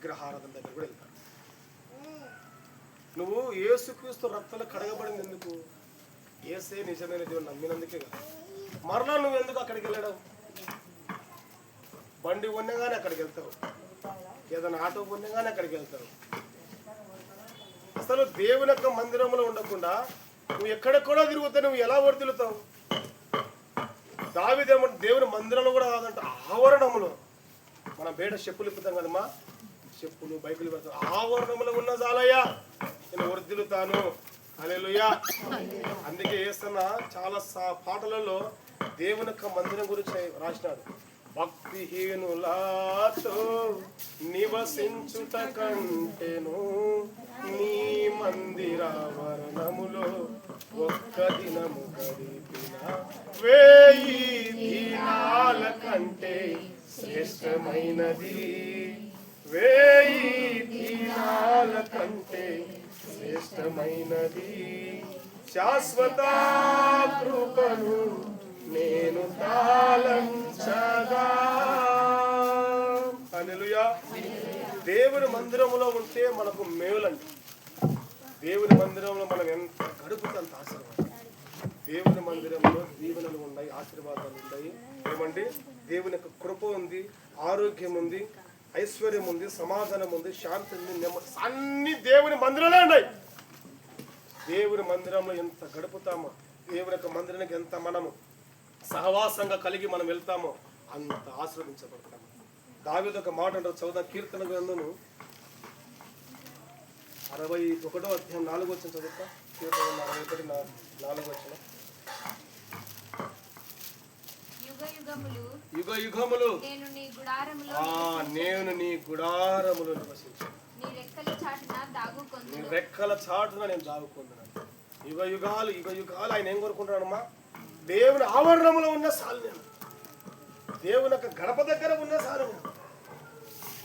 విగ్రహారాధన దగ్గర కూడా వెళ్తారు. నువ్వు యేసుక్రీస్తు రక్తంలో కడగబడింది ఎందుకు? యేసే నిజమైన దేవుని నమ్మినందుకే కదా. మరలా నువ్వు ఎందుకు అక్కడికి వెళ్ళడం? బండి ఉన్నగానే అక్కడికి వెళ్తావు, ఏదైనా ఆటో ఉన్నగానే అక్కడికి వెళ్తావు. అసలు దేవుని యొక్క మందిరంలో ఉండకుండా నువ్వు ఎక్కడెక్కడో తిరుగుతావు. నువ్వు ఎలా వర్తిల్లుతావు? దావీదు దేవుని మందిరంలో కూడా కాదంట, ఆవరణంలో. మనం బయట చెప్పులు ఇప్పుతాం కదమ్మా, చెప్పులు బైకులు పెడతాం. ఆవరణంలో ఉన్న చాలయ్యా నేను వర్తిల్లుతాను. హల్లెలూయా. అందుకే యేసయ్య చాలా పాటలలో దేవుని యొక్క మందిరం గురించి రాసినాడు. భక్తిహీనులతో నివసించుట కంటేను నీ మందిరావరణములో ఒక్క దినము గడిపిన 1000 దినాల కంటే శ్రేష్టమైనది. 1000 దినాల కంటే శ్రేష్టమైనది. శాశ్వత కృపను నేను తాళంచగా. హల్లెలూయా. దేవుని మందిరంలో ఉంటే మనకు మేలండి. దేవుని మందిరంలో మనం ఎంత గడుపుతే అంత ఆశీర్వాదం. దేవుని మందిరంలో దీవెనలు ఉన్నాయి, ఆశీర్వాదాలు ఉన్నాయి. ఏమండి? దేవుని యొక్క కృప ఉంది, ఆరోగ్యం ఉంది, ఐశ్వర్యం ఉంది, సమాధానం ఉంది, శాంతి ఉంది, అన్ని దేవుని మందిరంలో ఉన్నాయి. దేవుని మందిరంలో ఎంత గడుపుతామో, దేవుని యొక్క మందిరానికి ఎంత మనము సహవాసంగా కలిగి మనం వెళ్తామో అంత ఆశీర్వదించబడతాము. దావీదు ఒక మాట అంటారు, చదువుదాం. కీర్తన గ్రంథము 61వ అధ్యాయం 4వ వచనం చదువుతా. కీర్తన 61:4 వచనం. యుగ యుగములు నేను నీ గుడారములో నివసించాను, నీ రెక్కల చాటున నేను దాగుకుంటున్నాను. యుగ యుగాలు ఆయన ఏం కోరుకుంటున్నాడమ్మా? దేవుని ఆవరణంలో ఉన్న సాలు నేను, దేవుని యొక్క గడప దగ్గర ఉన్న సాలు నేను.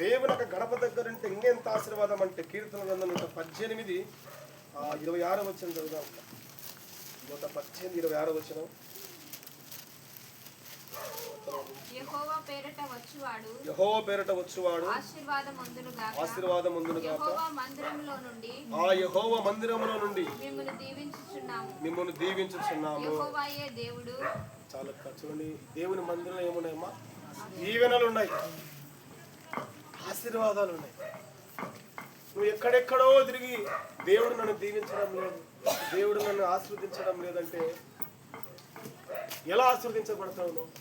దేవుని యొక్క గడప దగ్గర అంటే ఇంకెంత ఆశీర్వాదం అంటే కీర్తన గ్రంథం 118:26 వచనం చదువుదాం. 118:26 వచనం. యెహోవా పేరట వచ్చువాడు ఆశీర్వాదముందును గాక. ఆ యెహోవా మందిరములో నుండి మిమ్మల్ని దీవించుచున్నాము. చాలా చూడండి, దేవుని మందిరంలో ఏమున్నాయమ్మా? దీవెనలు ఉన్నాయి, ఆశీర్వాదాలు ఉన్నాయి. నువ్వు ఎక్కడెక్కడో తిరిగి దేవుడు నన్ను దీవించడం లేదు, దేవుడు నన్ను ఆశీర్వదించడం లేదంటే ఎలా ఆశీర్వదించబడతావు నువ్వు?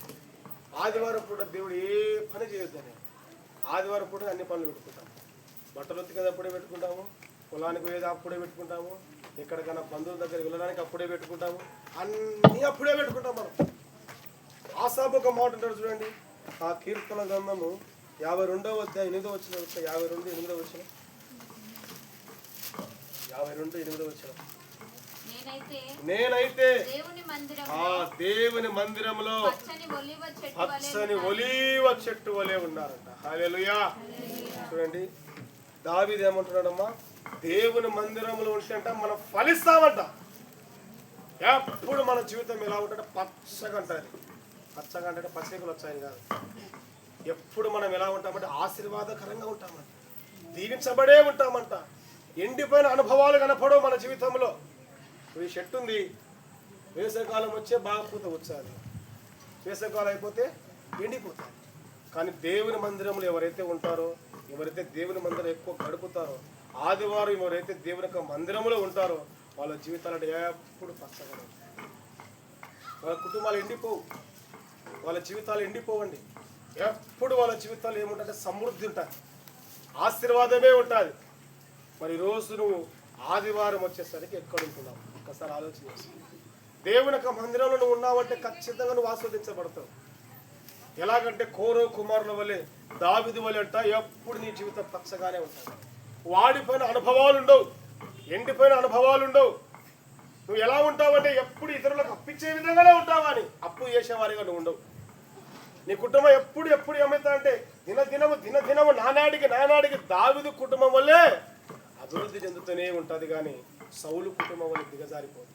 ఆదివారం పూట దేవుడు ఏ పని చేయొద్దని, ఆదివారం పూట అన్ని పనులు పెట్టుకుంటాము. బట్టలు ఉతికేది అప్పుడే పెట్టుకుంటాము, పొలానికి పోయేది అప్పుడే పెట్టుకుంటాము, ఎక్కడికైనా బంధువుల దగ్గర వెళ్ళడానికి అప్పుడే పెట్టుకుంటాము, అన్నీ అప్పుడే పెట్టుకుంటాం మనం. ఆసాపు ఒక మాట అంటారు చూడండి, ఆ కీర్తన గ్రంథము 52వ అధ్యాయం 8వ వచనం. 52:8 వచనం. 52:8 వచనం. నేనైతే ఆ దేవుని మందిరంలో పచ్చని ఒలీవ చెట్టు వలె ఉన్నారంట. హల్లెలూయా. చూడండి, దావీదు ఏమంటున్నాడమ్మా? దేవుని మందిరంలో ఉంటే మనం ఫలిస్తామంట. ఎప్పుడు మన జీవితం ఎలా ఉంటే పచ్చగా ఉంటుంది. పచ్చగా అంటే పచ్చగా వచ్చాయని కాదు, ఎప్పుడు మనం ఎలా ఉంటామంటే ఆశీర్వాదకరంగా ఉంటామంట, దీవించబడే ఉంటామంట. ఎండిపోయిన అనుభవాలు కనపడవు మన జీవితంలో. ఈ చెట్టు ఉంది, వేసవికాలం వచ్చే బాగా పూత వచ్చాది, వేసవికాలం అయిపోతే ఎండిపోతాయి. కానీ దేవుని మందిరంలో ఎవరైతే ఉంటారో, ఎవరైతే దేవుని మందిరం ఎక్కువ గడుపుతారో, ఆదివారం ఎవరైతే దేవుని యొక్క మందిరంలో ఉంటారో వాళ్ళ జీవితాలు ఎప్పుడు పచ్చగా ఉంటాయి. వాళ్ళ కుటుంబాలు ఎండిపోవు, వాళ్ళ జీవితాలు ఎండిపోవండి. ఎప్పుడు వాళ్ళ జీవితాలు ఏముంటుంటే సమృద్ధి ఉంటుంది, ఆశీర్వాదమే ఉంటుంది. మరి ఈరోజు నువ్వు ఆదివారం వచ్చేసరికి ఎక్కడ ఉంటున్నావు? ఒక్కసారి ఆలోచన చేసి. దేవుని యొక్క మందిరంలో నువ్వు ఉన్నావంటే ఖచ్చితంగా నువ్వు ఆస్వాదించబడతావు. ఎలాగంటే కోరో కుమారుల వలె, దావీదు వలె అంట ఎప్పుడు నీ జీవితం పచ్చగానే ఉంటుంది. వాడిపోయిన అనుభవాలు ఉండవు, ఎండిపోయిన అనుభవాలు ఉండవు. నువ్వు ఎలా ఉంటావంటే ఎప్పుడు ఇతరులకు అప్పించే విధంగానే ఉంటావు, అని అప్పు చేసేవారిగా నువ్వు ఉండవు. నీ కుటుంబం ఎప్పుడు ఏమవుతాయంటే దినదినము నానాడికి దావీదు కుటుంబం వల్లే అభివృద్ధి చెందుతూనే ఉంటుంది, కానీ సౌలు కుటుంబం వల్ల దిగజారిపోతుంది.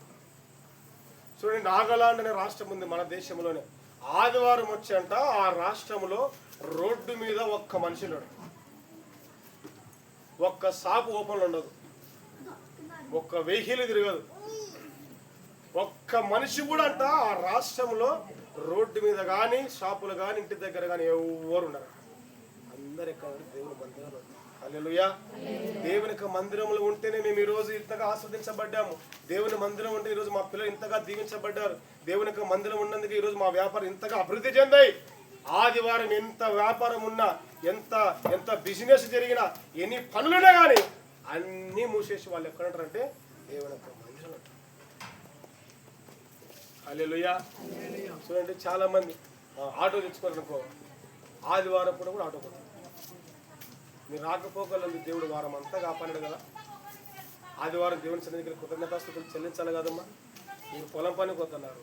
చూడండి, నాగాలాండ్ అనే రాష్ట్రం ఉంది మన దేశంలోనే. ఆదివారం వచ్చి అంట ఆ రాష్ట్రంలో రోడ్డు మీద ఒక్క మనిషి లేడు. ఒక్క షాపు ఓపెన్లో ఉండదు, ఒక్క వెహికల్ తిరగదు, ఒక్క మనిషి కూడా అంట ఆ రాష్ట్రంలో రోడ్డు మీద కానీ షాపులు కానీ ఇంటి దగ్గర కానీ ఎవరు ఉండరు. అందరు ఎక్కడ దేవుని మందిరంలో. హల్లెలూయా. దేవుని యొక్క మందిరంలో ఉంటేనే మేము ఈరోజు ఇంతగా ఆస్వాదించబడ్డాము. దేవుని మందిరం ఉంటే ఈరోజు మా పిల్లలు ఇంతగా దీవించబడ్డారు. దేవుని యొక్క మందిరం ఉన్నందుకు ఈరోజు మా వ్యాపారం ఇంతగా అభివృద్ధి చెందాయి. ఆదివారం ఎంత వ్యాపారం ఉన్నా, ఎంత బిజినెస్ జరిగినా, ఎన్ని పనులున్నా కానీ అన్నీ మూసేసి వాళ్ళు ఎక్కడ ఉంటారంటే దేవుని యొక్క మందిరం ఉంటారు. హల్లెలూయా. చూడండి, చాలా మంది ఆటో తెచ్చుకోవాలనుకో, ఆదివారం పూట కూడా ఆటో పోతారు. మీరు రాకపోగలండి, దేవుడు వారం అంతా కాపాడాడు కదా. ఆదివారం దేవుని సన్నిధికి కృతజ్ఞతాస్తుతులు చెల్లించాలి కదమ్మా. మీరు పొలం పని పోతున్నారు,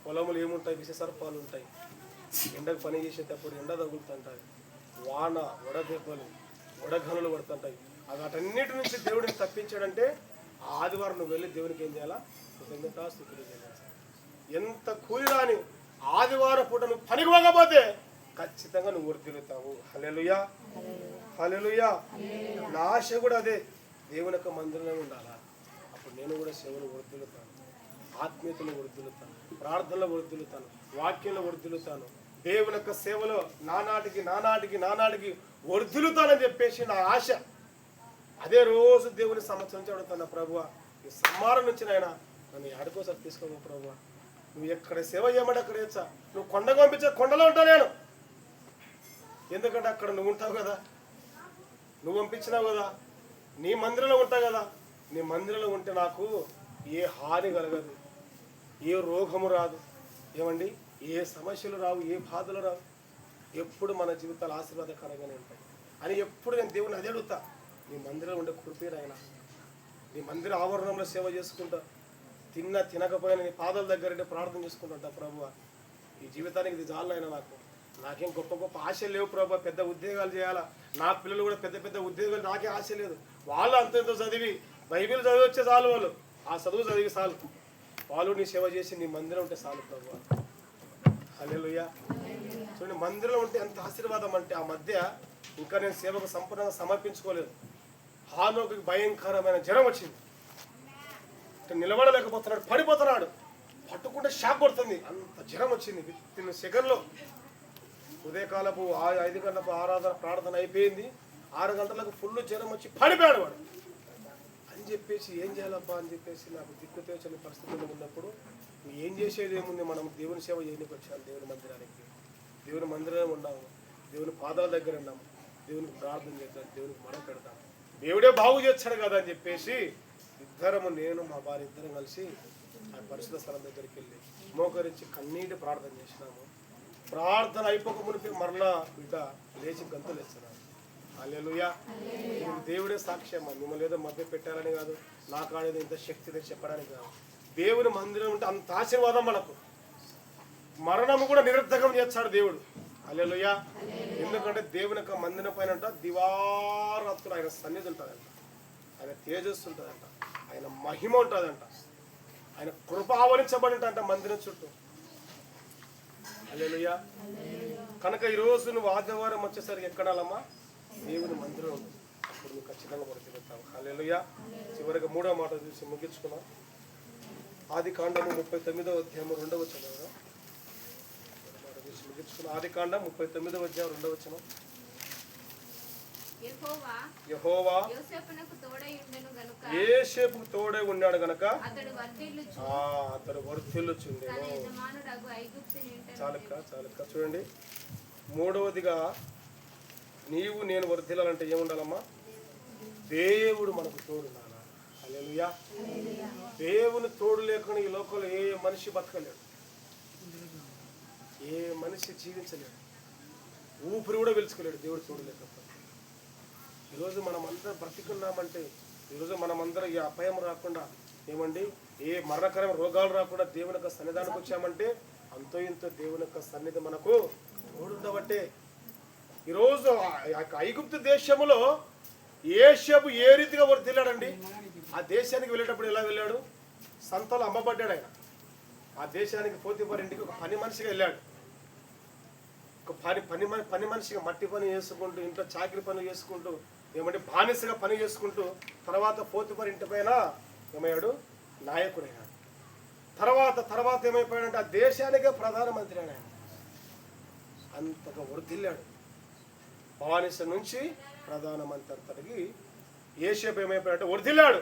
పొలములు ఏముంటాయి, విషసర్పాలు ఉంటాయి. ఎండకు పని చేసేటప్పుడు ఎండ తగులుతుంటాయి, వాన వడదెబ్బలు వడగనులు పడుతుంటాయి. వాటన్నిటి నుంచి దేవుడిని తప్పించాడంటే ఆదివారం నువ్వు వెళ్ళి దేవునికి ఏం చేయాలా? కృతజ్ఞతాస్తుతులు చెల్లించాలి. ఎంత కూలి రాని ఆదివారం పూట నువ్వు పనికి పోకపోతే ఖచ్చితంగా నువ్వు వర్ధిల్లుతావు. హల్లెలూయా, హల్లెలూయా. నా ఆశ కూడా అదే, దేవుని యొక్క మందిరంలో ఉండాలా. అప్పుడు నేను కూడా సేవలు వర్ధిల్లుతాను, ఆత్మీయతను వర్ధిల్లుతాను, ప్రార్థనలో వర్ధిల్లుతాను, వాక్యంలో వర్ధిల్లుతాను, దేవుని యొక్క సేవలో నానాటికి వర్ధిల్లుతానని చెప్పేసి నా ఆశ. అదే రోజు దేవుని సంవత్సరం నుంచి అడుగుతాను, ప్రభువా ఈ సంహారం నుంచి నాయన నన్ను ఆడుకోసారి తీసుకోవు ప్రభువా. నువ్వు ఎక్కడ సేవ చేయమంటే అక్కడ చేస్తా. నువ్వు కొండకు పంపించే కొండలో ఉంటా నేను, ఎందుకంటే అక్కడ నువ్వు ఉంటావు కదా, నువ్వు పంపించినావు కదా, నీ మందిరంలో ఉంటావు కదా. నీ మందిరంలో ఉంటే నాకు ఏ హాని కలగదు, ఏ రోగము రాదు, ఏమండి ఏ సమస్యలు రావు, ఏ బాధలు రావు. ఎప్పుడు మన జీవితాలు ఆశీర్వాదకరంగానే ఉంటాయి అని ఎప్పుడు నేను దేవుని అదే అడుగుతా. నీ మందిరంలో ఉండే కృపేరు ఆయన, నీ మందిర ఆవరణంలో సేవ చేసుకుంటా, తినకపోయినా నీ పాదాల దగ్గర ప్రార్థన చేసుకుంటుంటా. ప్రభువా ఈ జీవితానికి ఇది చాలైనా, నాకేం గొప్ప ఆశలు లేవు ప్రభా, పెద్ద ఉద్యోగాలు చేయాలా, నా పిల్లలు కూడా పెద్ద ఉద్యోగాలు, నాకే ఆశ లేదు. వాళ్ళు అంతెంతో చదివి బైబిల్ చదివి వచ్చే చాలు, వాళ్ళు ఆ చదువు చదివి చాలు, వాళ్ళు నీ సేవ చేసి నీ మందిరం ఉంటే చాలు ప్రభువా. హల్లెలూయా. చూడండి, మందిరంలో ఉంటే ఎంత ఆశీర్వాదం అంటే, ఆ మధ్య ఇంకా నేను సేవకు సంపూర్ణంగా సమర్పించుకోలేదు. హానోకి భయంకరమైన జ్వరం వచ్చింది, నిలబడలేకపోతున్నాడు, పడిపోతున్నాడు, పట్టుకుంటే షాక్ కొడుతుంది, అంత జ్వరం వచ్చింది. విత్ సెకండ్లో ఉదయకాలపు 5 గంటలకు ఆరాధన ప్రార్థన అయిపోయింది, 6 గంటలకు ఫుల్ జ్వరం వచ్చి పడిపోయాడు వాడు అని చెప్పేసి, ఏం చేయాలబ్బా అని చెప్పేసి నాకు దిక్కుతోచని పరిస్థితుల్లో ఉన్నప్పుడు, ఏం చేసేది ఏముంది, మనం దేవుని సేవ చేయడానికి వచ్చాము, దేవుని మందిరానికి, దేవుని మందిరంలో ఉన్నాము, దేవుని పాదాల దగ్గర ఉన్నాము, దేవునికి ప్రార్థన చేద్దాం, దేవునికి మొర పెడతాం, దేవుడే బాగు చేస్తాడు కదా అని చెప్పేసి ఇద్దరము, నేను మా భార్య ఇద్దరం కలిసి ఆ పరిశుద్ధ స్థలం దగ్గరికి వెళ్ళి మోకరించి కన్నీటి ప్రార్థన చేసినాము. ప్రార్థన అయిపోక మునిపి మరలా బిడ్డ లేచి గంతులు వేస్తున్నాను. హల్లెలూయా. దేవుడే సాక్ష్యం, మిమ్మల్ని ఏదో మధ్య పెట్టాలని కాదు, నా కాడేదో ఇంత శక్తి చెప్పడానికి కాదు. దేవుని మందిరం ఉంటే అంత ఆశీర్వాదం మనకు. మరణము కూడా నిరర్ధకం చేస్తాడు దేవుడు. హల్లెలూయా. ఎందుకంటే దేవుని యొక్క మందిరం పైన దివారాత్రులు ఆయన సన్నిధి ఉంటుందంట, ఆయన తేజస్సు ఉంటుందంట, ఆయన మహిమ ఉంటుందంట, ఆయన కృప ఆవరించబడి ఉంటుందంట మందిరం చుట్టూ. హల్లెలూయా. కనుక ఈరోజు నువ్వు ఆదివారం వచ్చేసరికి ఎక్కడాలమ్మా? దేవుని మందిరం ఉంది, అప్పుడు నువ్వు ఖచ్చితంగా వర్ధిల్లుతావు. హల్లెలూయా. చివరిగా 3వ మాట చూసి ముగించుకున్నాం. ఆదికాండము 39వ అధ్యాయము 2వ వచనం. ఆదికాండం 39వ అధ్యాయం 2వ వచనం. యెహోవా యోసేపుకు తోడై ఉన్నాడు గనుక అతడు వర్ధిల్లుచుండెను. చాలక్క చూడండి, 3వదిగా నీవు నేను వర్ధిల్లాలంటే ఏముండాలమ్మా? దేవుడు మనకు తోడున్నాడా? హల్లెలూయా. దేవుని తోడు లేకుండా ఈ లోకంలో ఏ మనిషి బతకలేడు, ఏ మనిషి జీవించలేడు, ఊపిరి కూడా పీల్చుకోలేడు దేవుడు తోడు లేకపోతే. ఈరోజు మనమందరం బ్రతికున్నామంటే, ఈరోజు మనమందరం ఈ అపాయం రాకుండా, ఏమండి ఏ మరణకరమైన రోగాలు రాకుండా దేవుని యొక్క సన్నిధానికి వచ్చామంటే అంతో ఇంతో దేవుని యొక్క సన్నిధి మనకు తోడుండబట్టే. ఈరోజు ఐగుప్తు దేశంలో యోసేపు ఏ రీతిగా వర్ధిల్లాడండి. ఆ దేశానికి వెళ్ళేటప్పుడు ఎలా వెళ్ళాడు? సంతలో అమ్మబడ్డాడు ఆయన. ఆ దేశానికి పోతీఫర్ ఇంటికి ఒక పని మనిషిగా వెళ్ళాడు. ఒక పని మనిషిగా మట్టి పని చేసుకుంటూ, ఇంట్లో చాకిరి పని చేసుకుంటూ, ఏమంటే బానిసగా పని చేసుకుంటూ, తర్వాత పోతుపరి ఇంటి పైన ఏమయ్యాడు? నాయకుడైనాడు. తర్వాత ఏమైపోయాడంటే ఆ దేశానికే ప్రధానమంత్రి అయినా. అంతగా వర్ధిల్లాడు. బానిస నుంచి ప్రధానమంత్రి అంతటికి యోసేపు ఏమైపోయాడంటే వర్ధిల్లాడు.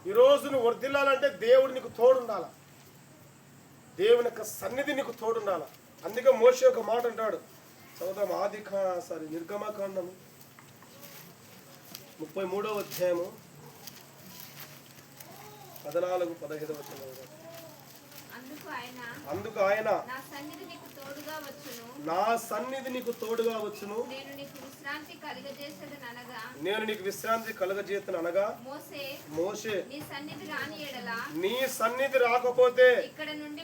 ఈరోజు నువ్వు వర్ధిల్లాలంటే దేవుడు నీకు తోడుండాల, దేవుని యొక్క సన్నిధి నీకు తోడుండాల. అందుకే మోషే ఒక మాట అంటాడు, చదువుదాం. నిర్గమకాండం 33వ అధ్యాయము 14-15 వచనాలు. అందుకు ఆయన నా సన్నిధి నీకు తోడుగా వచ్చును, నేను నీకు విశ్రాంతి కలుగజేతను అనగా, మోషే నీ సన్నిధి రాకపోతే ఇక్కడ నుండి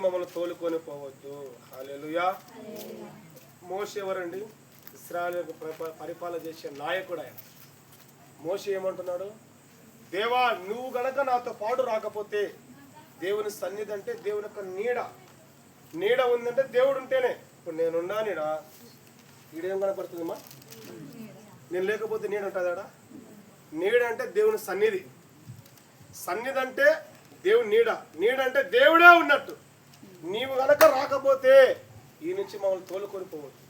మమ్మల్ని తోలుకొని పోవద్దు. హల్లెలూయా. మోషే ఎవరండి? ఇశ్రాయేలుకు పరిపాలన చేసే నాయకుడు ఆయన. మోషే ఏమంటున్నాడు? దేవా, నువ్వు గనక నాతో పాటు రాకపోతే, దేవుని సన్నిధి అంటే దేవుని యొక్క నీడ ఉందంటే దేవుడు ఉంటేనే. ఇప్పుడు నేనున్నా ఈడేం కనపడుతుందమ్మా? నేను లేకపోతే నీడ ఉంటుందా? నీడ అంటే దేవుని సన్నిధి అంటే దేవుని నీడ అంటే దేవుడే ఉన్నట్టు. నీవు గనక రాకపోతే ఈ నుంచి మమ్మల్ని తోలుకొని పోవద్దు.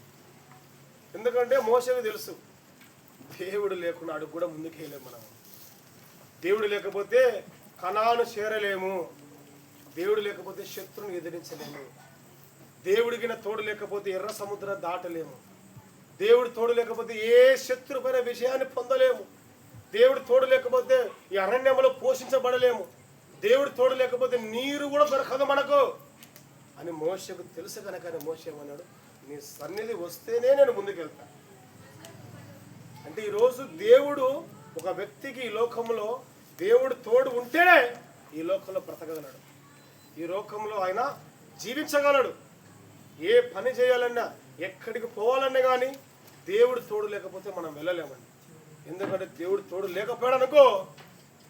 ఎందుకంటే మోషేకు తెలుసు, దేవుడు లేకుండా అడుగు కూడా ముందుకు వెళ్ళలేము. మనం దేవుడు లేకపోతే కనాను చేరలేము, దేవుడు లేకపోతే శత్రువుని ఎదిరించలేము, దేవుడికి తోడు లేకపోతే ఎర్ర సముద్రం దాటలేము, దేవుడు తోడు లేకపోతే ఏ శత్రుపైన విజయాన్ని పొందలేము, దేవుడు తోడు లేకపోతే ఈ అరణ్యంలో పోషించబడలేము, దేవుడు తోడు లేకపోతే నీరు కూడా దొరకదు మనకు అని మోషేకు తెలుసు కనుక మోషే అన్నాడు, నీ సన్నిధి వస్తేనే నేను ముందుకెళ్తాను. అంటే ఈరోజు దేవుడు ఒక వ్యక్తికి ఈ లోకంలో దేవుడు తోడు ఉంటేనే ఈ లోకంలో బ్రతకగలడు, ఈ లోకంలో ఆయన జీవించగలడు. ఏ పని చేయాలన్నా, ఎక్కడికి పోవాలన్నా కానీ దేవుడు తోడు లేకపోతే మనం వెళ్ళలేమండి. ఎందుకంటే దేవుడు తోడు లేకపోయాడు అనుకో,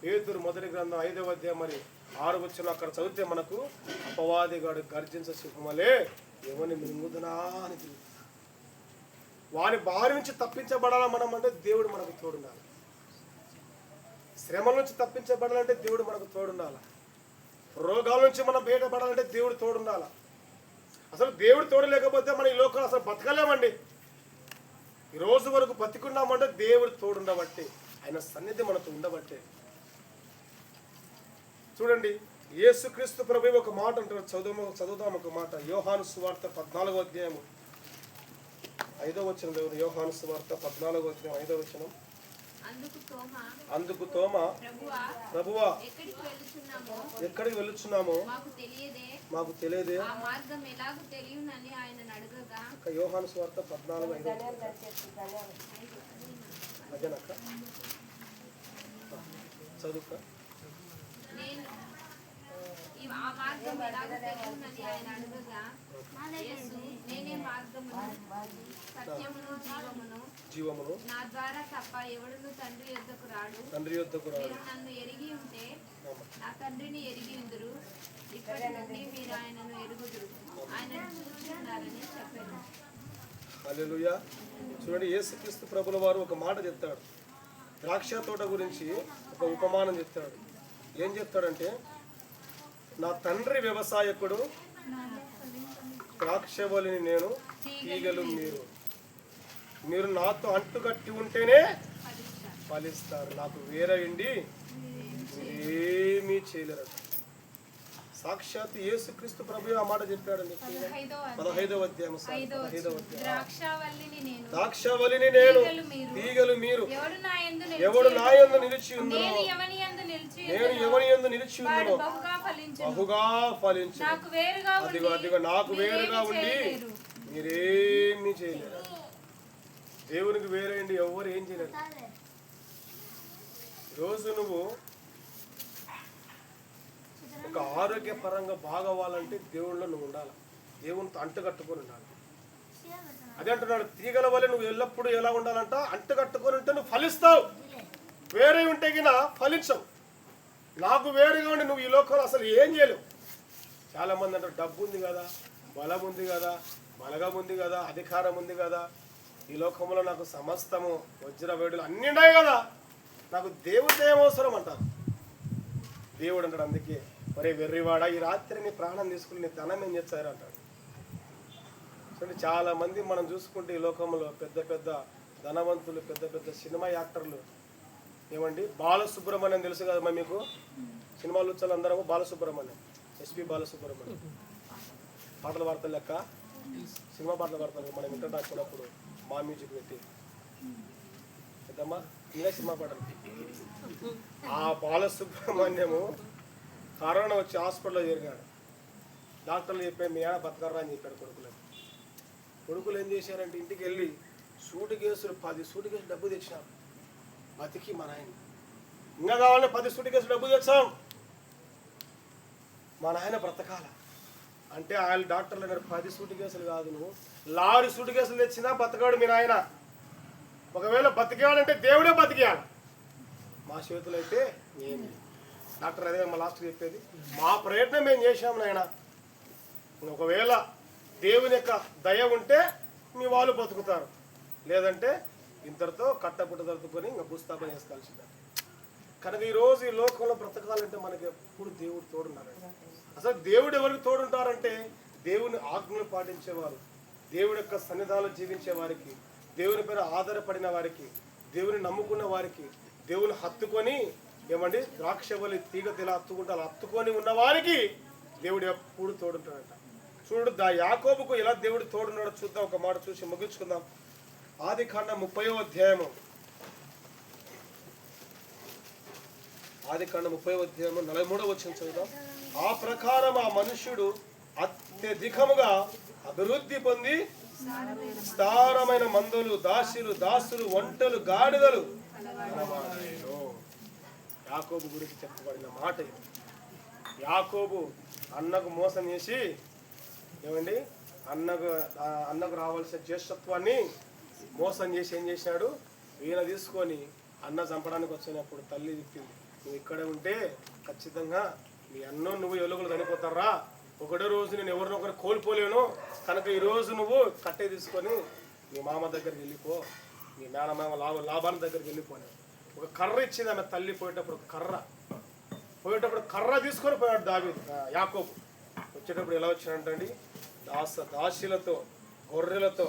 పేతురు మొదటి గ్రంథం 5వ అధ్యాయం 6 వచనం అక్కడ చదివితే మనకు, అపవాదిగాడు గర్జించ సింహమలే ఎవరిని మింగుదునా అని తిరుగుతాడు. వారి బారి నుంచి తప్పించబడాలా మనం అంటే దేవుడు మనకు తోడుండాలి. శ్రమల నుంచి తప్పించబడాలంటే దేవుడు మనకు తోడుండాలి. రోగాల నుంచి మనం బయటపడాలంటే దేవుడు తోడుండాలి. అసలు దేవుడు తోడు లేకపోతే మన ఈ లోకంలో అసలు బతకలేమండి. ఈ రోజు వరకు బతికున్నామంటే దేవుడు తోడుండబట్టే, ఆయన సన్నిధి మనతో ఉండబట్టే. చూడండి, యేసుక్రీస్తు ప్రభువు ఒక మాట అంటారు, చదువుదాం ఒక మాట. యోహాను సువార్త 14వ అధ్యాయం 5వ వచనం. యోహాను సువార్త 14వ అధ్యాయం 5వ వచనం. అందుకు తోమా, ప్రభువా, ఎక్కడికి వెళ్ళుచున్నామో మాకు తెలియదే. యోహాను సువార్త 14:5 అదేనక్క, చదువుక. జీవమును నా ద్వారా తప్ప ఎవడును తండ్రి యొద్దకు రాడు. నన్ను ఎరిగి ఉంటే నా తండ్రిని ఎరిగి ఉందురు. ఇప్పటి నుండి మీరు ఆయనను ఎరుగుదురు, ఆయనను చూసి ఉండాలని చెప్పారు. హల్లెలూయా. చూడండి, యేసుక్రీస్తు ప్రభుల వారు ఒక మాట చెప్తాడు. ద్రాక్ష తోట గురించి ఒక ఉపమానం చెప్తాడు. ఏం చెప్తాడంటే, నా తండ్రి వ్యవసాయకుడు, ద్రాక్షవల్లిని నేను, తీగలు మీరు నాతో అంటుకట్టి ఉంటేనే ఫలిస్తారు, నాకు వేరే ఉండి ఏమీ చేయలేరు. సాక్షాత్ యేసుక్రీస్తు ప్రభు ఆ మాట చెప్పాడండి. 15వ అధ్యాయం. ద్రాక్షవల్లిని నేను, తీగలు మీరు. ఎవడు నా యందు నిలిచి ఉందో, నేను ఎవని యందు నిలిచి ఉందో బహుగా ఫలించు. అదిగో నాకు వేరుగా ఉండి మీరేమీ చేయలేరు. దేవునికి వేరేండి ఎవరు ఏం చేయలేరు. రోజు నువ్వు ఒక ఆరోగ్యపరంగా బాగవ్వాలంటే దేవుళ్ళలో నువ్వు ఉండాలి, దేవునితో అంటుకట్టుకొని ఉండాలి. అదే అంటున్నాడు, తీగల వల్ల నువ్వు ఎల్లప్పుడూ ఎలా ఉండాలంట, అంటుకట్టుకొని ఉంటే నువ్వు ఫలిస్తావు. వేరే ఉంటే గిన ఫలించవు. నాకు వేరుగా ఉండి నువ్వు ఈ లోకంలో అసలు ఏం చేయలేవు. చాలా మంది అంటారు, డబ్బు ఉంది కదా, బలం ఉంది కదా, బలగం ఉంది కదా, అధికారం ఉంది కదా, ఈ లోకంలో నాకు సమస్తము వజ్ర వేడులు అన్నీ ఉన్నాయి కదా, నాకు దేవుడితో ఏమవసరం అంటారు. దేవుడు అంటాడు అందుకే, ఒరే వెర్రివాడ, ఈ రాత్రి నీ ప్రాణం తీసుకుని నీ ధనం ఏం చేస్తారు అంటాడు. చూడండి, చాలా మంది మనం చూసుకుంటే ఈ లోకంలో పెద్ద పెద్ద ధనవంతులు, పెద్ద పెద్ద సినిమా యాక్టర్లు, ఏమండి బాలసుబ్రహ్మణ్యం తెలుసు కదా మీకు, సినిమాలు వచ్చారు అందరము బాలసుబ్రహ్మణ్యం, ఎస్పి బాలసుబ్రహ్మణ్యం పాటలు పాడతారు లెక్క, సినిమా పాటలు పాడతారు. మనం ఇంటర్ రాకున్నప్పుడు మా మ్యూజిక్ పెట్టి పెద్దమ్మా ఇలా సినిమా పాటలు. ఆ బాలసుబ్రహ్మణ్యము కరోనా వచ్చి హాస్పిటల్లో చేరినాడు. డాక్టర్లు చెప్పారు మీ ఆడ బతకర్రా అని చెప్పాడు కొడుకులకు. కొడుకులు ఏం చేశారంటే ఇంటికి వెళ్ళి సూటు కేసులు 10 సూటు కేసులు డబ్బు తెచ్చినాం, బతికి మా నాయన ఇంకా కావాలని 10 సూటు కేసులు డబ్బు తెచ్చాం, మా నాయన బ్రతకాల అంటే ఆయన డాక్టర్లు అన్నారు 10 సూటు కేసులు కాదు, నువ్వు లారీ సూటు కేసులు తెచ్చినా బతకాడు మీ నాయన. ఒకవేళ బతికేవాడంటే దేవుడే బతికేయాలి, మా చేతులు అయితే ఏమి. డాక్టర్ అదే మా లాస్ట్ చెప్పేది, మా ప్రయత్నం మేము చేసాము నాయన, ఒకవేళ దేవుని యొక్క దయ ఉంటే మీ వాళ్ళు బతుకుతారు, లేదంటే ఇంతటితో కట్టపుట్ట దొరుకుని ఇంకా భూస్థాపన చేసుకోవాల్సిందే. కనుక ఈరోజు ఈ లోకంలో బ్రతకాలంటే మనకి ఎప్పుడు దేవుడు తోడున్నారండి. అసలు దేవుడు ఎవరికి తోడుంటారంటే దేవుని ఆజ్ఞలు పాటించేవారు, దేవుడి యొక్క సన్నిధానంలో జీవించే వారికి, దేవుని పేరు ఆధారపడిన వారికి, దేవుని నమ్ముకున్న వారికి, దేవుని హత్తుకొని ఏమండి ద్రాక్షవల్లి తీగ ఇలా హత్తుకుంటే అలా హత్తుకొని ఉన్న వారికి దేవుడు ఎప్పుడు తోడుంటాడంట. చూడు యాకోబుకు ఎలా దేవుడు తోడున్నాడో చూద్దాం, ఒక మాట చూసి ముగించుకుందాం. ఆదికాండం 30వ అధ్యాయము, ఆదికాండం 30వ అధ్యాయము 43వ వచనం చదువుదాం. ఆ ప్రకారం ఆ మనుష్యుడు అత్యధికముగా అభివృద్ధి పొంది స్థారమైన మందులు, దాసులు, ఒంటెలు, గాడిదలు కలవాడాయెను. యాకోబు గురించి చెప్పబడిన మాట ఇది. యాకోబు అన్నకు మోసం చేసి ఏమండి అన్నకు రావాల్సిన జ్యేష్ఠత్వాన్ని మోసం చేసి ఏం చేసినాడు, ఈయన తీసుకొని అన్న చంపడానికి వచ్చినప్పుడు తల్లి చెప్పింది, నువ్వు ఇక్కడే ఉంటే ఖచ్చితంగా మీ అన్న నువ్వు ఎలుగులు చనిపోతారా, ఒకటే రోజు నేను ఎవరినొకరు కోల్పోలేను, కనుక ఈరోజు నువ్వు కట్టే తీసుకొని మీ మామ దగ్గరికి వెళ్ళిపో, మీ మేనమామ లాభాల దగ్గరికి వెళ్ళిపోయాను. ఒక కర్ర ఇచ్చింది ఆమె తల్లి పోయేటప్పుడు, పోయేటప్పుడు కర్ర తీసుకొని పోయాడు యాకోబు. వచ్చేటప్పుడు ఎలా వచ్చినట్టండి, దాసీలతో, గొర్రెలతో,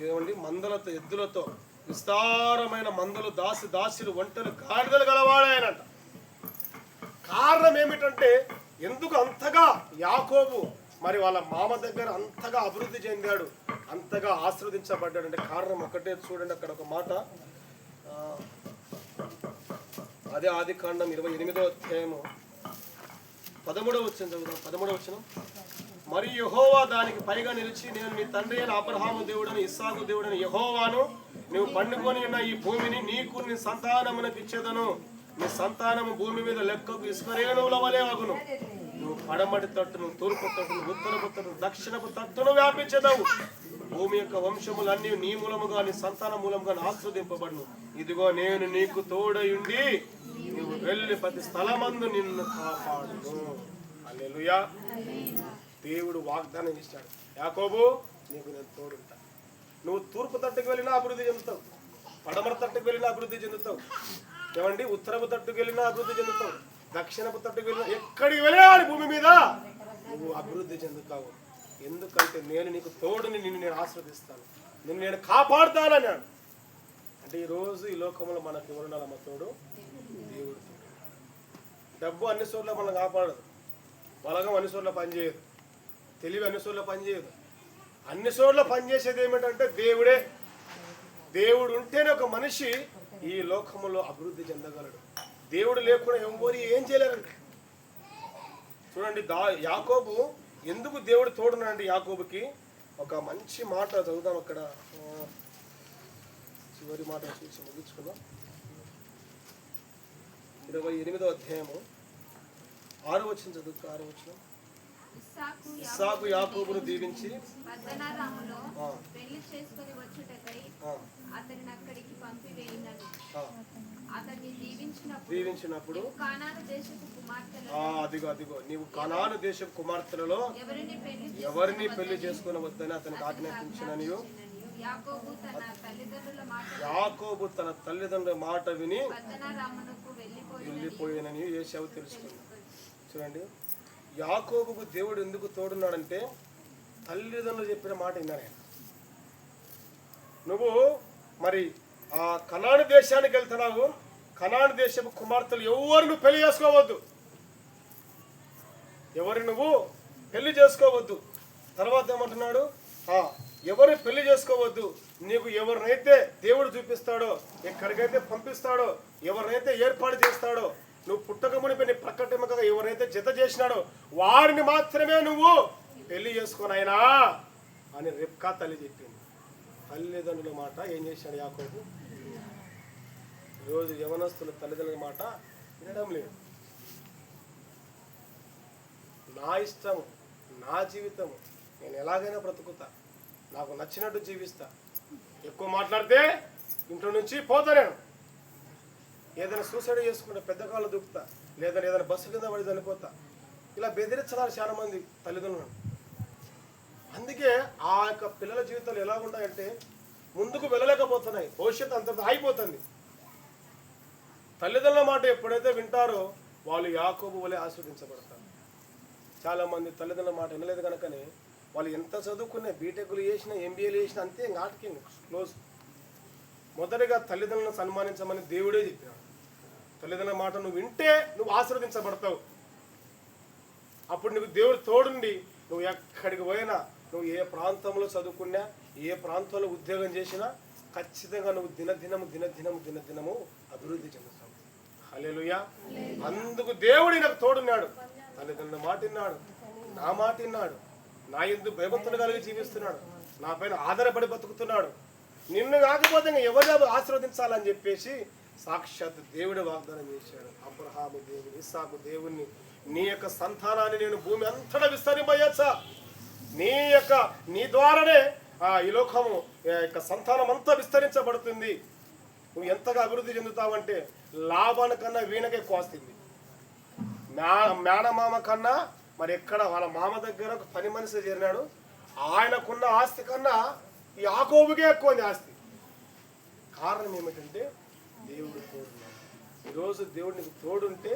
ఏమండి మందలతో, ఎద్దులతో, విస్తారమైన మందులు, దాసులు, ఒంటెలు, గాడిదలు గలవాడాయనంట. కారణం ఏమిటంటే ఎందుకు అంతగా యాకోబు మరి వాళ్ళ మామ దగ్గర అంతగా అభివృద్ధి చెందాడు, అంతగా ఆశీర్వదించబడ్డాడు అంటే కారణం ఒకటే. చూడండి అక్కడ ఒక మాట, అదే ఆదికాండం 28వ అధ్యాయము 13వ వచనం చదువుదాం. 13వ వచనం, మరి యెహోవా దానికి పైగా నిలిచి, నేను నీ తండ్రి అయిన అబ్రహాము దేవుడని, ఇస్సాకు దేవుడని యెహోవాను, నువ్వు పండుకొని ఉన్న ఈ భూమిని నీకు నీ సంతానమునకు ఇచ్చేదను, నీ సంతానము భూమి మీద లెక్కకు ఇసుకరేణువుల వలె అగును, నువ్వు పడమటి తట్టును, తూర్పు తట్టును, ఉత్తరపు తట్టును, దక్షిణపు తట్టును వ్యాపించదవు, భూమి యొక్క వంశములన్నీ నీ మూలముగా, నీ సంతాన మూలముగా ఆస్వాదింపబడును, ఇదిగో నేను నీకు తోడయుండి నువ్వు వెళ్ళి ప్రతి స్థలమందు నిన్ను కాపాడును. హల్లెలూయా. దేవుడు వాగ్దానం ఇచ్చాడు, యాకోబు నీకు నేను తోడుంటా, నువ్వు తూర్పు తట్టుకు వెళ్ళినా అభివృద్ధి చెందుతావు, పడమర తట్టుకు వెళ్ళినా అభివృద్ధి చెందుతావు, ఏమండి ఉత్తరపు తట్టుకు వెళ్ళినా అభివృద్ధి చెందుతావు, దక్షిణపు తట్టుకు వెళ్ళినా, ఎక్కడికి వెళ్ళినా భూమి మీద నువ్వు అభివృద్ధి చెందుతావు. ఎందుకంటే నేను నీకు తోడుని, నిన్ను నేను ఆశీర్వదిస్తాను, నిన్ను నేను కాపాడుతానన్నాడు. అంటే ఈరోజు ఈ లోకంలో మనకు ఎవరున్నారమ్మ తోడు? దేవుడు. డబ్బు అన్ని చోట్ల మనం కాపాడదు, బలగం అన్ని చోట్ల పనిచేయదు, తెలివి అన్ని చోట్ల పనిచేయదు. అన్ని చోట్ల పనిచేసేది ఏమిటంటే దేవుడే. దేవుడు ఉంటేనే ఒక మనిషి ఈ లోకంలో అభివృద్ధి చెందగలడు. దేవుడు లేకుండా ఎవరు ఏం చేయలేరండి. చూడండి యాకోబు ఎందుకు దేవుడు తోడున్నాడండి యాకోబుకి? ఒక మంచి మాట చదువుదాం, అక్కడ చివరి మాట చూసి ముగించుకుందాం. 28వ అధ్యాయము 6వ వచనం చదువుతా. 6వ వచనం, ఇస్సాకు యాకోబును దీవించి పెళ్లి చేసుకొని వచ్చుటకై అతనిని అక్కడికి పంపివేయినను. దీవించినప్పుడు అదిగో నీవు కనాను దేశపు కుమార్తెలలో ఎవరిని పెళ్లి చేసుకునవద్దని అతనికి ఆజ్ఞాపించిననియు యాకోబు తన తల్లిదండ్రుల మాట విని వెళ్ళిపోయానని యేషావు తెలుసుకుంది. చూడండి, యాకోబుకు దేవుడు ఎందుకు తోడున్నాడంటే తల్లిదండ్రులు చెప్పిన మాట విన్నాడు ఆయన. నువ్వు మరి ఆ కనాను దేశానికి వెళ్తున్నావు, కనాను దేశపు కుమార్తెలు ఎవరు నువ్వు పెళ్లి చేసుకోవద్దు, ఎవరు నువ్వు పెళ్లి చేసుకోవద్దు. తర్వాత ఏమంటున్నాడు, ఎవరు పెళ్లి చేసుకోవద్దు, నీకు ఎవరినైతే దేవుడు చూపిస్తాడో, ఎక్కడికైతే పంపిస్తాడో, ఎవరినైతే ఏర్పాటు చేస్తాడో, నువ్వు పుట్టక మునిపి నీ ప్రకటనగా ఎవరైతే జత చేసినాడో వారిని మాత్రమే నువ్వు పెళ్లి చేసుకోనైనా అని రెబ్కా తల్లి చెప్పింది. తల్లిదండ్రుల మాట ఏం చేశాడు యాకోబు? ఈరోజు యవనస్తుల తల్లిదండ్రుల మాట వినడం లేదు. నా ఇష్టము, నా జీవితము, నేను ఎలాగైనా బ్రతుకుతా, నాకు నచ్చినట్టు జీవిస్తా, ఎక్కువ మాట్లాడితే ఇంట్లో నుంచి పోతా, నేను ఏదైనా సూసైడ్ చేసుకుంటే పెద్ద కాళ్ళు దూకుతా, లేదా ఏదైనా బస్సు కింద పడి చనిపోతా, ఇలా బెదిరించాలి చాలా మంది తల్లిదండ్రులను. అందుకే ఆ యొక్క పిల్లల జీవితాలు ఎలా ఉంటాయంటే ముందుకు వెళ్ళలేకపోతున్నాయి, భవిష్యత్తు అంత అయిపోతుంది. తల్లిదండ్రుల మాట ఎప్పుడైతే వింటారో వాళ్ళు యాకోబు వలె ఆస్వాదించబడతారు. చాలామంది తల్లిదండ్రుల మాట వినలేదు కనుకనే వాళ్ళు ఎంత చదువుకున్నా, బీటెక్లు చేసినా, ఎంబీఏలు చేసినా అంతే నాటికి క్లోజ్. మొదటిగా తల్లిదండ్రులను సన్మానించమని దేవుడే చెప్పినాడు. తల్లిదండ్రుల మాట నువ్వు వింటే నువ్వు ఆశీర్వదించబడతావు. అప్పుడు నీకు దేవుడు తోడుండి నువ్వు ఎక్కడికి పోయినా, నువ్వు ఏ ప్రాంతంలో చదువుకున్నా, ఏ ప్రాంతంలో ఉద్యోగం చేసినా ఖచ్చితంగా నువ్వు దినదినము అభివృద్ధి చెందుతావు. హల్లెలూయా. అందుకు దేవుడు నాకు తోడున్నాడు. తల్లిదండ్రుల మాట విన్నాడు, నా మాట విన్నాడు, నా యందు భయభక్తులు కలిగి జీవిస్తున్నాడు, నా పైన ఆధారపడి బతుకుతున్నాడు. నిన్ను కాకపోతే ఎవరు ఆశీర్వదించాలని చెప్పేసి సాక్షాత్ దేవుడు వాగ్దానం చేశాడు. అబ్రహాము దేవుని, ఇస్సాకు దేవుణ్ణి, నీ యొక్క సంతానాన్ని నేను భూమి అంతటా విస్తరింపజేస్తా, నీ ద్వారానే ఈ లోకము యొక్క సంతానం అంతా విస్తరించబడుతుంది. నువ్వు ఎంతగా అభివృద్ధి చెందుతావంటే లాభాల కన్నా వీణకే ఎక్కువ వస్తుంది. మేనమామ కన్నా మరి ఎక్కడ వాళ్ళ మామ దగ్గర ఒక పని మనిషి చేరినాడు, ఆయనకున్న ఆస్తి కన్నా ఈ యాకోబుకే ఎక్కువ ఉంది ఆస్తి. కారణం ఏమిటంటే దేవుడు తోడున్నాడు. ఈరోజు దేవుడు నీకు తోడుంటే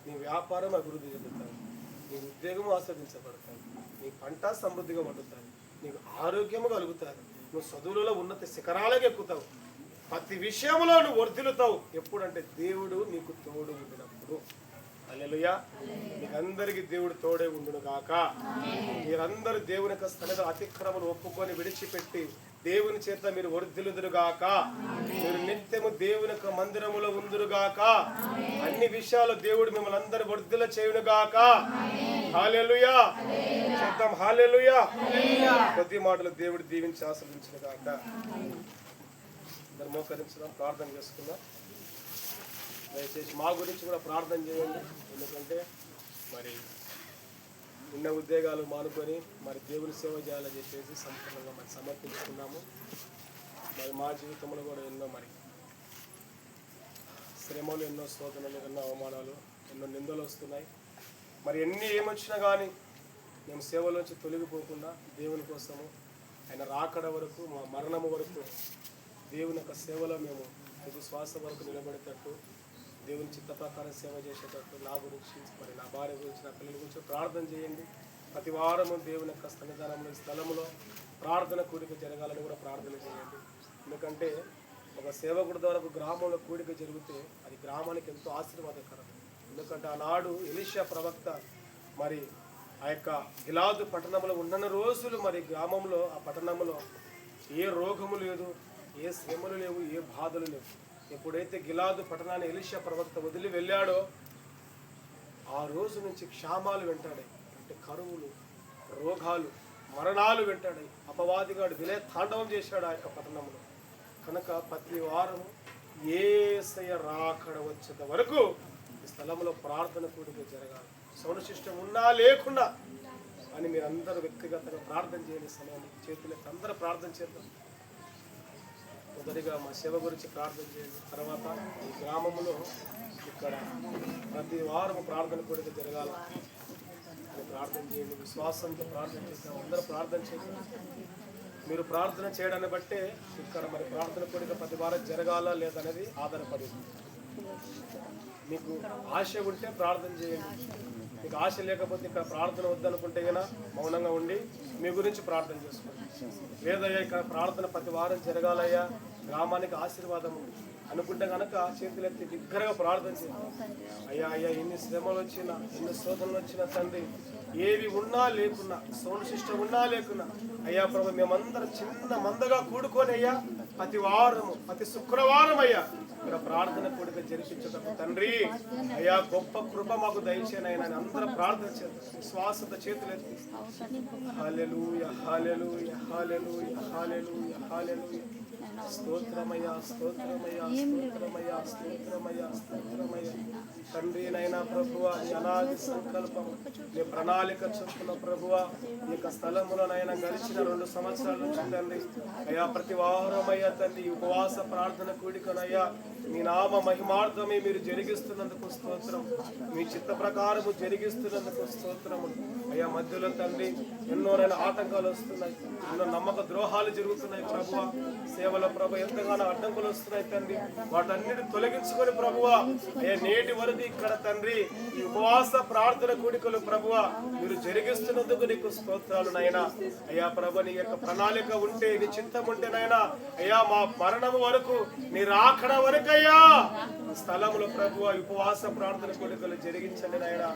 నీ వ్యాపారం అభివృద్ధి చెందుతావు, నీ ఉద్యోగం ఆస్వాదించబడతావు, నీ పంట సమృద్ధిగా పండుతాయి, నీకు ఆరోగ్యము కలుగుతారు, నువ్వు చదువులలో ఉన్నత శిఖరాలకు ఎక్కుతావు, ప్రతి విషయంలో నువ్వు వర్ధిల్లుతావు. ఎప్పుడంటే దేవుడు నీకు తోడు ఉండినప్పుడు. హల్లెలూయా. మీకందరికీ దేవుడు తోడే ఉండును గాక. మీరందరూ దేవుని యొక్క సన్నిధిలో అతిక్రమను ఒప్పుకొని విడిచిపెట్టి దేవుని చేత మీరు వర్ధిల్లుదురుగాక. మీరు నిత్యము దేవుని యొక్క మందిరములో ఉందురుగాక. అన్ని విషయాలు దేవుడు మిమ్మల్ని అందరూ వర్ధిల్ల చేయునుగాక. హల్లెలూయా. చెప్తాం హల్లెలూయా. కొద్ది మాటలు దేవుడు దీవించి ఆశీర్వదించునుగాక. మోకరించుదాం, ప్రార్థన చేసుకుందాం. దయచేసి మా గురించి కూడా ప్రార్థన చేయండి. ఎందుకంటే మరి ఉన్న ఉద్యోగాలు మానుకొని మరి దేవుని సేవ చేయాలని చెప్పేసి సంపూర్ణంగా మరి సమర్పించుకున్నాము. మరి మా జీవితంలో కూడా ఎన్నో మరి శ్రమలు, ఎన్నో శోధనలు, ఎన్నో అవమానాలు, ఎన్నో నిందలు వస్తున్నాయి. మరి ఎన్ని ఏమొచ్చినా కానీ మేము సేవలోంచి తొలగిపోకుండా దేవుని కోసము ఆయన రాకడ వరకు, మా మరణము వరకు దేవుని యొక్క సేవలో మేము తుది శ్వాస వరకు నిలబడేటట్టు, దేవుని చిత్త ప్రకారం సేవ చేసేటట్టు నా గురించి, మరి నా భార్య గురించి, నా పిల్లల గురించి ప్రార్థన చేయండి. ప్రతి వారము దేవుని యొక్క సన్నిధానంలో, స్థలంలో ప్రార్థన కూడిక జరగాలని కూడా ప్రార్థన చేయండి. ఎందుకంటే ఒక సేవకుడి ద్వారా ఒక గ్రామంలో కూడిక జరిగితే అది గ్రామానికి ఎంతో ఆశీర్వాదకరం. ఎందుకంటే ఆనాడు ఎలీషా ప్రవక్త మరి ఆ యొక్క గిలాదు పట్టణంలో ఉన్న రోజులు మరి గ్రామంలో, ఆ పట్టణంలో ఏ రోగము లేదు, ఏ శ్రమలు లేవు, ఏ బాధలు లేవు. ఎప్పుడైతే గిలాదు పట్టణాన్ని ఎలీషా ప్రవక్త వదిలి వెళ్ళాడో ఆ రోజు నుంచి క్షామాలు వెంటాడాయి. అంటే కరువులు, రోగాలు, మరణాలు వెంటాడాయి. అపవాదిగాడు విలయ తాండవం చేశాడు ఆ యొక్క పట్టణంలో. కనుక ప్రతి వారం యేసయ్య రాకడ వచ్చేంత వరకు ఈ స్థలంలో ప్రార్థన కూడిక జరగాలి. సౌండ్ సిస్టమ్ ఉన్నా లేకుండా అని మీరందరూ వ్యక్తిగతంగా ప్రార్థన చేయని సమయాన్ని చేతులకి అందరూ ప్రార్థన చేద్దాం. మొదటిగా మా సేవ గురించి ప్రార్థన చేయండి. తర్వాత ఈ గ్రామంలో ఇక్కడ ప్రతి వారం ప్రార్థన కూడిక జరగాల ప్రార్థన చేయండి. విశ్వాసంతో ప్రార్థన చేస్తాం. అందరూ ప్రార్థన చేద్దాం. మీరు ప్రార్థన చేయడాన్ని బట్టే ఇక్కడ మరి ప్రార్థన కూడిక ప్రతి వారం జరగాల లేదనేది ఆధారపడింది. మీకు ఆశ ఉంటే ప్రార్థన చేయండి. మీకు ఆశ లేకపోతే ఇక్కడ ప్రార్థన వద్దనుకుంటే కనుక మౌనంగా ఉండి మీ గురించి ప్రార్థన చేసుకోండి. లేదయ్యా ఇక్కడ ప్రార్థన ప్రతి వారం జరగాలయ్యా, గ్రామానికి ఆశీర్వాదం అనుకుంటే కనుక చేతులెత్తి దగ్గరగా ప్రార్థన చేయాలి. అయ్యా అయ్యా ఎన్ని శ్రమలు వచ్చినా, ఎన్ని శోధనలు వచ్చినా తండ్రి, ఏవి ఉన్నా లేకున్నా, సౌండ్ సిస్టమ్ ఉన్నా లేకున్నా అయ్యా ప్రభు మేమందరం చిన్న మందగా కూడుకొని అయ్యా ప్రతి వారము ప్రతి శుక్రవారం అయ్యా ఇక్కడ ప్రార్థన కూడిక జరిపించటం తండ్రి అయ్యా గొప్ప కృప మాకు దయచేయనైనా అందరం ప్రార్థన చేద్దాం. విశ్వాసత చేతులెత్తి హల్లెలూయా హల్లెలూయా హల్లెలూయా హల్లెలూయా హల్లెలూయా స్తోత్రమయ్యా స్తోత్రమయ్యా స్తోత్రమయ్యా స్తోత్రమయ్యా స్తోత్రమయ్యా తండ్రి నైనా ప్రభువా నీ అనాది సంకల్పం నీ ప్రణాళిక చొప్పున ప్రభువా ఈ యొక్క స్థలములోనైనా గడిచిన 2 సంవత్సరాల నుంచి తండ్రి అయ్యా ప్రతి వారమయ్యా తండ్రి ఉపవాస ప్రార్థన కూడికనయ్యా మీ నామ మహిమార్థమే మీరు జరిగిస్తున్నందుకు స్తోత్రం. మీ చిత్త ప్రకారము జరిగిస్తున్నందుకు స్తోత్రము అయ్యా. మధ్యలో తండ్రి ఎన్నోనైనా ఆటంకాలు వస్తున్నాయి, ఎన్నో నమ్మక ద్రోహాలు జరుగుతున్నాయి ప్రభువా. సేవల ప్రభు ఎంతగానో అడ్డంకులు వస్తున్నాయి తండ్రి, వాటన్నిటి తొలగించుకొని ప్రభువా అయ్యా నేటి వరకు ఇక్కడ తండ్రి ఈ ఉపవాస ప్రార్థన కూడికలు ప్రభువా మీరు జరిగిస్తున్నందుకు నీకు స్తోత్రాలు నైనా. అయ్యా ప్రభు నీ యొక్క ప్రణాళిక ఉంటే నీ చిత్తం ఉంటే నైనా అయ్యా మా మరణం వరకు నీ రాకడ వరకు అయ్యా స్థలంలో ప్రభువా ఉపవాస ప్రార్థన కూడికలు జరిగించండి నాయనా.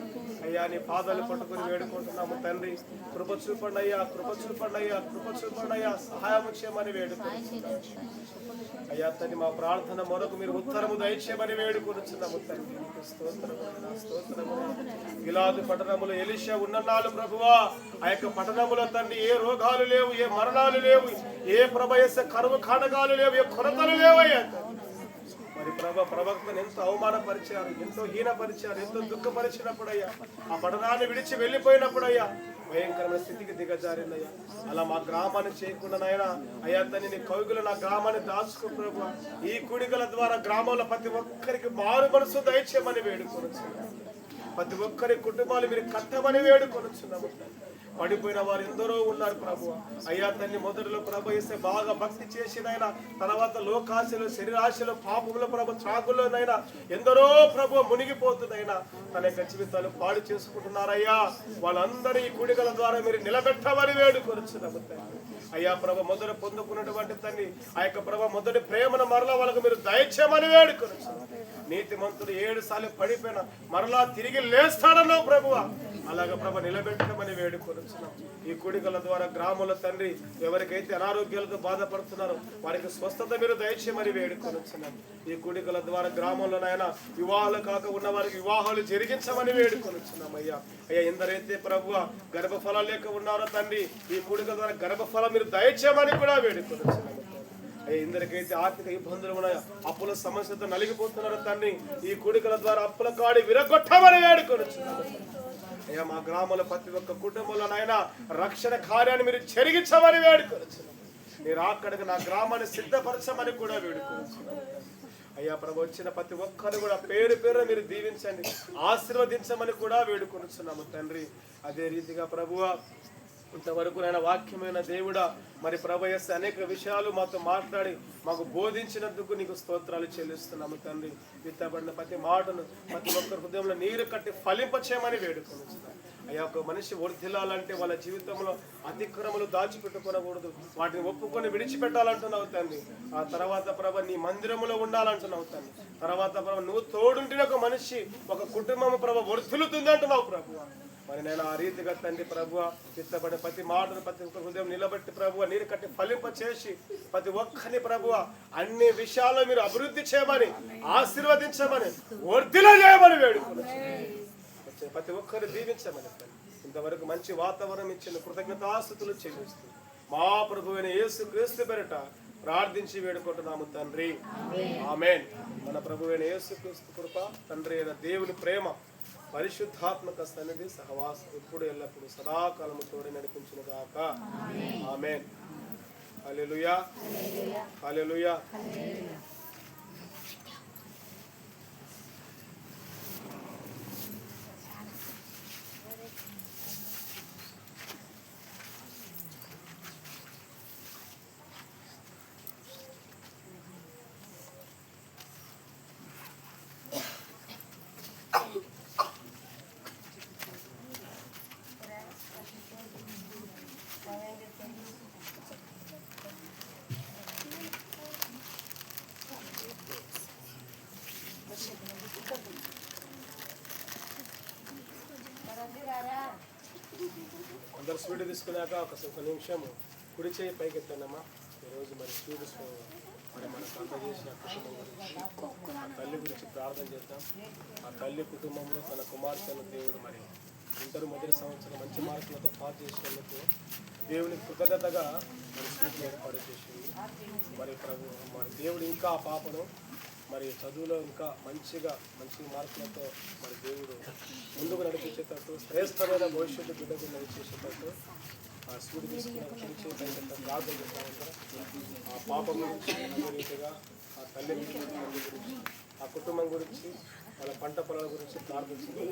అయ్యా నీ పాదాలు పట్టుకుని వేడుకుంటున్నాము తండ్రి. కృప చూపండి అయ్యా, కృప చూపండి అయ్యా, కృప చూపండి అయ్యా, సహాయం చేయమని వేడుకుంటున్నాము అయ్యా తండ్రి. మా ప్రార్థన మొరకు మీరు ఉత్తరము దయచేయమని వేడుకొనుచున్నాము తండ్రి. స్తోత్రము స్తోత్రము. గిలాదు పట్టణములో ఎలీషా ఉన్ననాలు ప్రభువా ఆ యొక్క పట్టణములో తండ్రి ఏ రోగాలు లేవు, ఏ మరణాలు లేవు, ఏ ప్రభయస కరువు కాటకాలు లేవు, ఏ కొరతలు లేవయ్యా. మరి ప్రవక్తను ఎంతో అవమానపరిచారు, ఎంతో హీనపరిచారు, ఎంతో దుఃఖపరిచినప్పుడయ్యా ఆ పట్టణాన్ని విడిచి వెళ్ళిపోయినప్పుడయ్యా భయంకరమైన స్థితికి దిగజారిందయ్యా. అలా మా గ్రామాన్ని చేయకుండా నాయన అయ్యా తల్లి నీ కౌగులు నా గ్రామాన్ని దాచుకో ప్రభు. ఈ కూడికల ద్వారా గ్రామంలో ప్రతి ఒక్కరికి మారు మనసు దయచేయమని వేడుకొనుచున్నాము. ప్రతి ఒక్కరి కుటుంబాలు మీరు కట్టమని వేడుకొనుచున్నాము. పడిపోయిన వారు ఎందరో ఉన్నారు ప్రభు. అయ్యా తల్లి మొదటిలో ప్రభు వేస్తే బాగా భక్తి చేసినైనా తర్వాత లోకాశలు శరీరాశలు పాపముల ప్రభు త్రాగుల్లోనైనా ఎందరో ప్రభు మునిగిపోతుందైనా తన యొక్క జీవితాలు పాడు చేసుకుంటున్నారయ్యా. వాళ్ళందరూ ఈ కూడికల ద్వారా మీరు నిలబెట్టమని వేడుకొనుచున్నాము తండ్రి. అయ్యా ప్రభు మొదట పొందుకున్నటువంటి తండ్రి ఆ యొక్క ప్రభు మొదటి ప్రేమను మరలా వాళ్ళకు మీరు దయచేయమని వేడుకొనుచున్నాము. నీతిమంతుడు 7 సార్లు పడిపోయినా మరలా తిరిగి లేస్తాడన్నావు ప్రభువా. అలాగే ప్రభు నిలబెట్టమని వేడుకొనుచున్నాం. ఈ కూడికల ద్వారా గ్రామంలో తండ్రి ఎవరికైతే అనారోగ్యాలతో బాధపడుతున్నారో వారికి స్వస్థత మీరు దయచేయమని వేడుకొనుచున్నాం. ఈ కూడికల ద్వారా గ్రామంలోనైనా వివాహాలు కాక ఉన్న వారికి వివాహాలు జరిగించమని వేడుకొనుచున్నాం అయ్యా. అయ్యా ఎందరైతే ప్రభువా గర్భఫలాలు లేక ఉన్నారో తండ్రి ఈ కూడికల ద్వారా గర్భఫలం మీరు దయచేయమని కూడా వేడుకొనుచున్నాం. ఎందరికైతే ఆర్థిక ఇబ్బందులు ఉన్నాయో అప్పుల సమస్యతో నలిగిపోతున్నారో తండ్రి ఈ కూడికల ద్వారా అప్పుల కాడి విరగొట్టమని వేడుకొనుచున్నాం అయ్యా. మా గ్రామంలో ప్రతి ఒక్క కుటుంబంలో నాయన రక్షణ కార్యాన్ని మీరు జరిగించమని వేడుకొనుచున్నాం. మీరు అక్కడికి నా గ్రామాన్ని సిద్ధపరచమని కూడా వేడుకొనుచున్నాం అయ్యా. ప్రభు వచ్చిన ప్రతి ఒక్కరు కూడా పేరు పేరు మీరు దీవించండి, ఆశీర్వదించమని కూడా వేడుకొనుచున్నాము తండ్రి. అదే రీతిగా ప్రభువా ఇంతవరకు నేను వాక్యమైన దేవుడా మరి ప్రభు యేసు అనేక విషయాలు మాతో మాట్లాడి మాకు బోధించినందుకు నీకు స్తోత్రాలు చెల్లిస్తున్నాము తండ్రి. విత్తబడిన ప్రతి మాటను ప్రతి ఒక్కరి హృదయంలో నీరు కట్టి ఫలింపచేయమని వేడుకొనుచున్నాము అయ్యా. ఒక మనిషి వర్ధిల్లాలంటే వాళ్ళ జీవితంలో అతిక్రమలు దాచిపెట్టుకోనకూడదు, వాటిని ఒప్పుకొని విడిచిపెట్టాలంటున్నావు తండ్రి. ఆ తర్వాత ప్రభు నీ మందిరములో ఉండాలంటున్నావు తండ్రి. తర్వాత ప్రభు నువ్వు తోడుంటే ఒక మనిషి ఒక కుటుంబం ప్రభు వర్ధిల్లుతుంది అంటున్నావు ప్రభు. మరి నేను ఆ రీతిగా తండ్రి ప్రభువ చిత్తపడి ప్రతి మాటను ప్రతి ఒక్క హృదయం నిలబెట్టి ప్రభువ నీరు కట్టి ఫలింప చేసి ప్రతి ఒక్కరిని ప్రభువ అన్ని విషయాల్లో మీరు అభివృద్ధి చేయమని ఆశీర్వదించమని వర్ధిల్ల చేయమని వేడుకొనుచున్నాము. ప్రతి ఒక్కరు దీవించమని ఇంతవరకు మంచి వాతావరణం ఇచ్చిన కృతజ్ఞతాస్తుతులు చెల్లిస్తూ మా ప్రభువైన యేసుక్రీస్తు పేరిట ప్రార్థించి వేడుకుంటున్నాము తండ్రి. ఆమేన్. మన ప్రభువైన యేసుక్రీస్తు కృప, తండ్రి అయిన దేవుని ప్రేమ, పరిశుద్ధాత్మక సన్నిధి సహవాసం ఇప్పుడు ఎల్లప్పుడు సదాకాలము తోడి నడిపించును గాక. ఆమేన్. హల్లెలూయా, హల్లెలూయా. అందరు స్వీట్ తీసుకున్నాక ఒక నిమిషం కుడి చేయి పైకి ఎత్తానమ్మా. ఈరోజు మరి స్వీట్ మరి మనకు అందజేసిన కుటుంబం గురించి, ఆ తల్లి గురించి ప్రార్థన చేద్దాం. ఆ తల్లి కుటుంబంలో తన కుమార్తెను దేవుడు మరి మొదటి సంవత్సరం మంచి మార్కులతో పాస్ చేసినందుకు దేవుని కృతజ్ఞతగా మరి స్వీట్లు ఏర్పాటు చేసింది. మరి మరి దేవుడు ఇంకా ఆ పాపను మరి చదువులో ఇంకా మంచి మార్కులతో మరి దేవుడు ముందుకు నడిపించేటట్టు శ్రేష్టమైన భవిష్యత్తు బిడ్డకు నడిచేసేటట్టు ఆ స్వీట్ తీసుకున్న ప్రార్థన చేస్తామంటారు. ఆ పాపం గురించి, రీతిగా ఆ తల్లి గురించి, ఆ కుటుంబం గురించి, వాళ్ళ పంట పొలాల గురించి ప్రార్థించింది.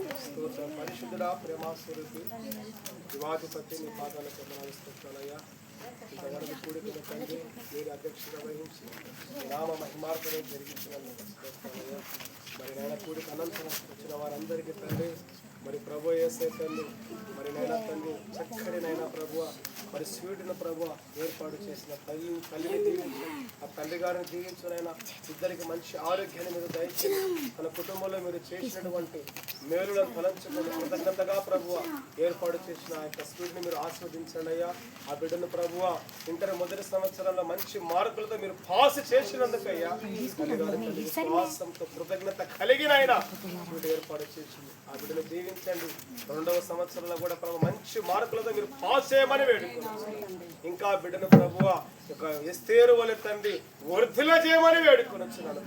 పరిశుద్ధుడా, ప్రేమాస్వరూపి, యువాధిపతి, నీ పాదాలకు వందనాలిస్తున్నానయ్యా. ఇంతవరకు కూడిన తండ్రి మీరు అధ్యక్షత వహించి నామ మహిమార్పణం జరిగించినందుకు మరి నైనా కూడికి అనంతరం వచ్చిన వారందరికీ తండ్రి మరి ప్రభు యేసే తండ్రి మరి నైనా తండ్రి చక్కటి నైనా ప్రభువ మరి స్వీటును ప్రభువ ఏర్పాటు చేసిన తల్లిని దీవించి ఆ తల్లి గారిని దీవించునైనా ఇద్దరికి మంచి ఆరోగ్యాన్ని మీరు దయచేసి తన కుటుంబంలో మీరు చేసినటువంటి మేలులను తలంచుకొని కృతజ్ఞతగా ప్రభువ ఏర్పాటు చేసిన ఆ యొక్క స్వీట్ని మీరు ఆస్వాదించండి అయ్యా. ఆ బిడ్డను ప్రభువ ఇంటర్ మొదటి సంవత్సరంలో మంచి మార్కులతో మీరు పాస్ చేసినందుకయ్యా విశ్వాసంతో కృతజ్ఞత కలిగిన ఆయన స్వీట్ ఏర్పాటు చేసింది. ఆ బిడ్డను దీవించండి. రెండవ సంవత్సరంలో కూడా ప్రభు మంచి మార్కులతో మీరు పాస్ చేయమని వేడుకున్నాం. ఇంకా బిడ్డను ప్రభువ ఒక ఎస్తేరు వలె తండ్రి వర్ధిల్ల చేయమని వేడుకొని వచ్చినాను.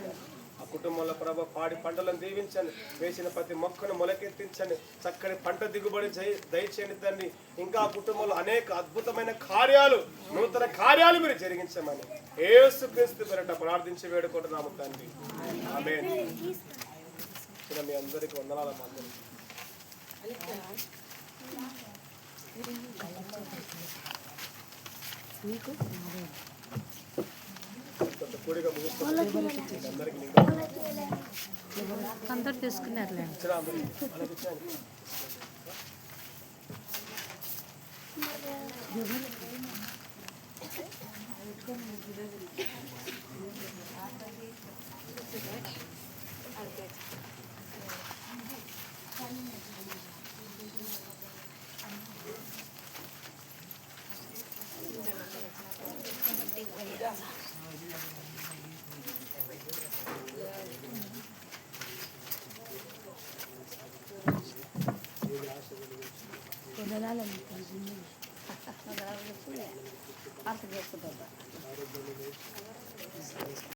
ఆ కుటుంబంలో ప్రభు పాడి పంటలను దీవించండి. వేసిన ప్రతి మొక్కను మొలకెత్తించండి. చక్కని పంట దిగుబడి దయచేయండి తండ్రి. ఇంకా ఆ కుటుంబంలో అనేక అద్భుతమైన కార్యాలు, నూతన కార్యాలు మీరు జరిగించమని యేసుక్రీస్తు పేరిట ప్రార్థించి వేడుకుంటున్నాము తండ్రి. ఆమేన్. మీ అందరికీ వందనాలమ్మ. అందరికీ కూడిగా అందరు తీసుకున్నారు. అర్థం చేసుకో.